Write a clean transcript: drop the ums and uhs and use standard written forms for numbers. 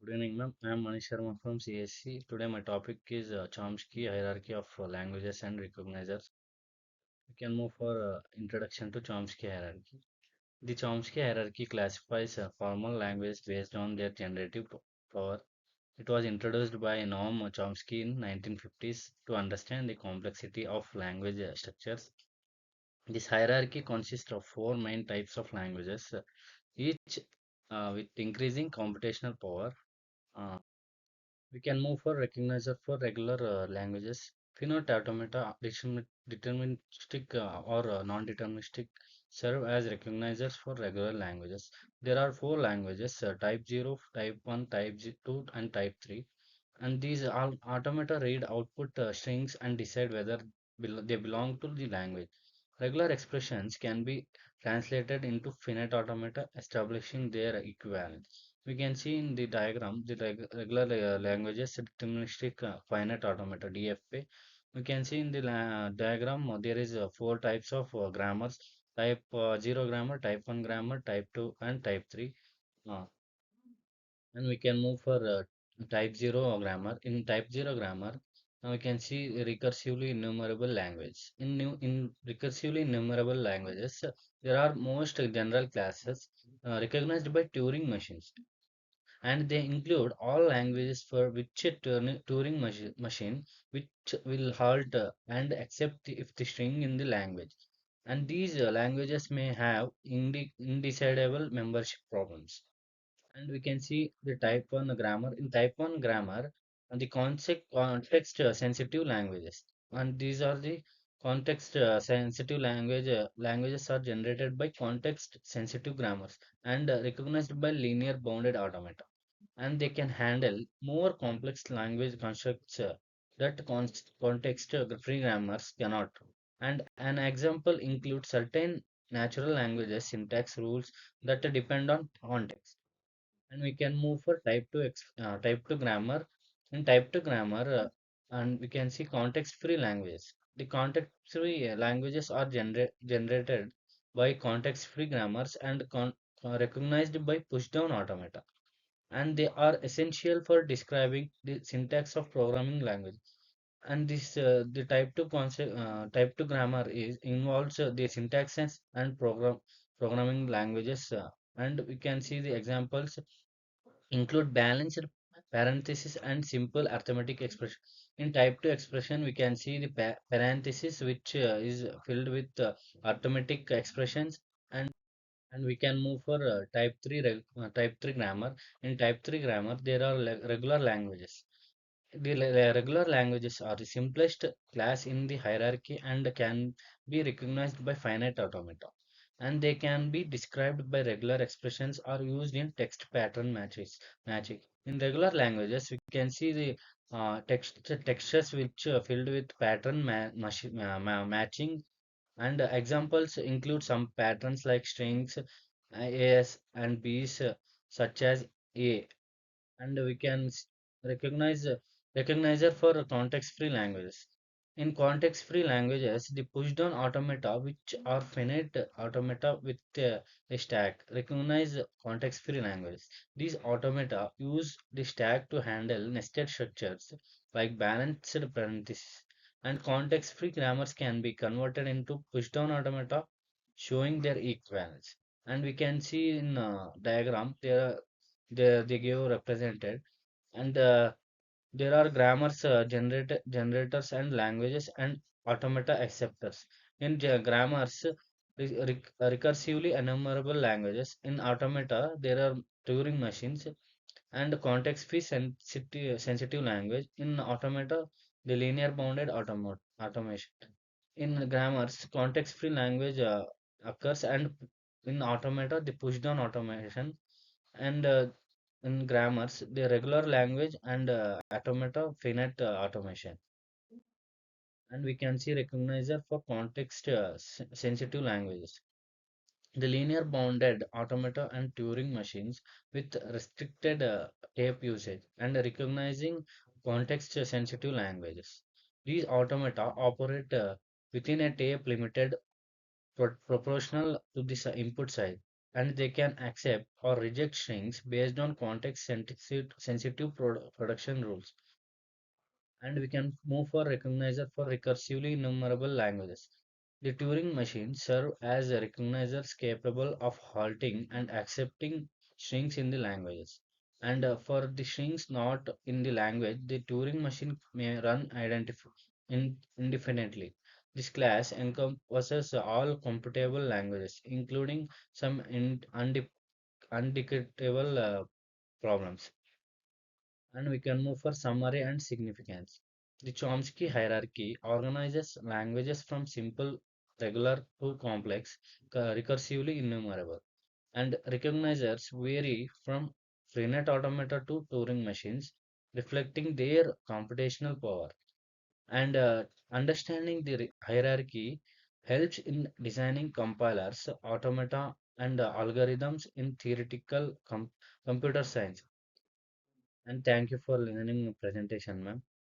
Good evening, ma'am. I am Manish Sharma from CSC. Today, my topic is Chomsky hierarchy of languages and recognizers. We can move for introduction to Chomsky hierarchy. The Chomsky hierarchy classifies formal languages based on their generative power. It was introduced by Noam Chomsky in 1950s to understand the complexity of language structures. This hierarchy consists of four main types of languages, each with increasing computational power. Uh, We can move for recognizer for regular languages. Finite automata, deterministic or non-deterministic, serve as recognizers for regular languages. There are four languages: Type 0, Type 1, Type 2, and Type 3. And these all automata read output strings and decide whether they belong to the language. Regular expressions can be translated into finite automata, establishing their equivalence. We can see in the diagram the regular languages deterministic finite automata DFA. We can see in the diagram there is four types of grammars: type 0 grammar, type 1 grammar, type 2, and type 3. Uh, and we can move for type 0 grammar. In type 0 grammar, now we can see recursively enumerable language. In recursively enumerable languages, there are most general classes recognized by Turing machines, and they include all languages for which a machine which will halt and accept if the string in the language. And these languages may have indecidable membership problems. And we can see the type 1 grammar. In type 1 grammar, the context sensitive languages. And these are the context sensitive languages are generated by context sensitive grammars and recognized by linear bounded automata. And they can handle more complex language constructs that context free grammars cannot. And an example includes certain natural languages syntax rules that depend on context. And we can move for type 2 grammar. In type 2 grammar, and we can see context free languages. The context free languages are generated by context free grammars and recognized by push down automata, and they are essential for describing the syntax of programming language. And this the type 2 grammar is involves the syntaxes and programming languages, and we can see the examples include balanced parenthesis and simple arithmetic expression. In type 2 expression, we can see the parenthesis which is filled with arithmetic expressions. And we can move for type 3 grammar. In type 3 grammar, there are regular languages. The regular languages are the simplest class in the hierarchy and can be recognized by finite automata. And they can be described by regular expressions or used in text pattern matching. In regular languages, we can see the textures which filled with pattern matching. And examples include some patterns like strings, AS and Bs, such as A. And we can recognize recognizer for context-free languages. In context-free languages, the push-down automata, which are finite automata with a stack, recognize context-free languages. These automata use the stack to handle nested structures like balanced parentheses. And context-free grammars can be converted into push-down automata, showing their equivalence. And we can see in diagram there they give represented. And there are grammars generators and languages and automata acceptors. In grammars, recursively enumerable languages. In automata, there are Turing machines and context-free sensitive language. In automata, the linear bounded automation. In grammars, context-free language occurs, and in automata, the push-down automation. And in grammars, the regular language and automata finite automation. And we can see recognizer for context sensitive languages. The linear bounded automata and Turing machines with restricted tape usage and recognizing context sensitive languages. These automata operate within a tape limited proportional to this input size, and they can accept or reject strings based on context sensitive production rules. And we can move for recognizer for recursively enumerable languages. The Turing machine serve as a recognizers capable of halting and accepting strings in the languages. And for the strings not in the language, the Turing machine may run indefinitely. This class encompasses all computable languages, including some undecodable problems. And we can move for summary and significance. The Chomsky hierarchy organizes languages from simple, regular to complex, recursively enumerable. And recognizers vary from Freenet automata to Turing machines, reflecting their computational power. And understanding the hierarchy helps in designing compilers, automata, and algorithms in theoretical computer science. And thank you for listening presentation, ma'am.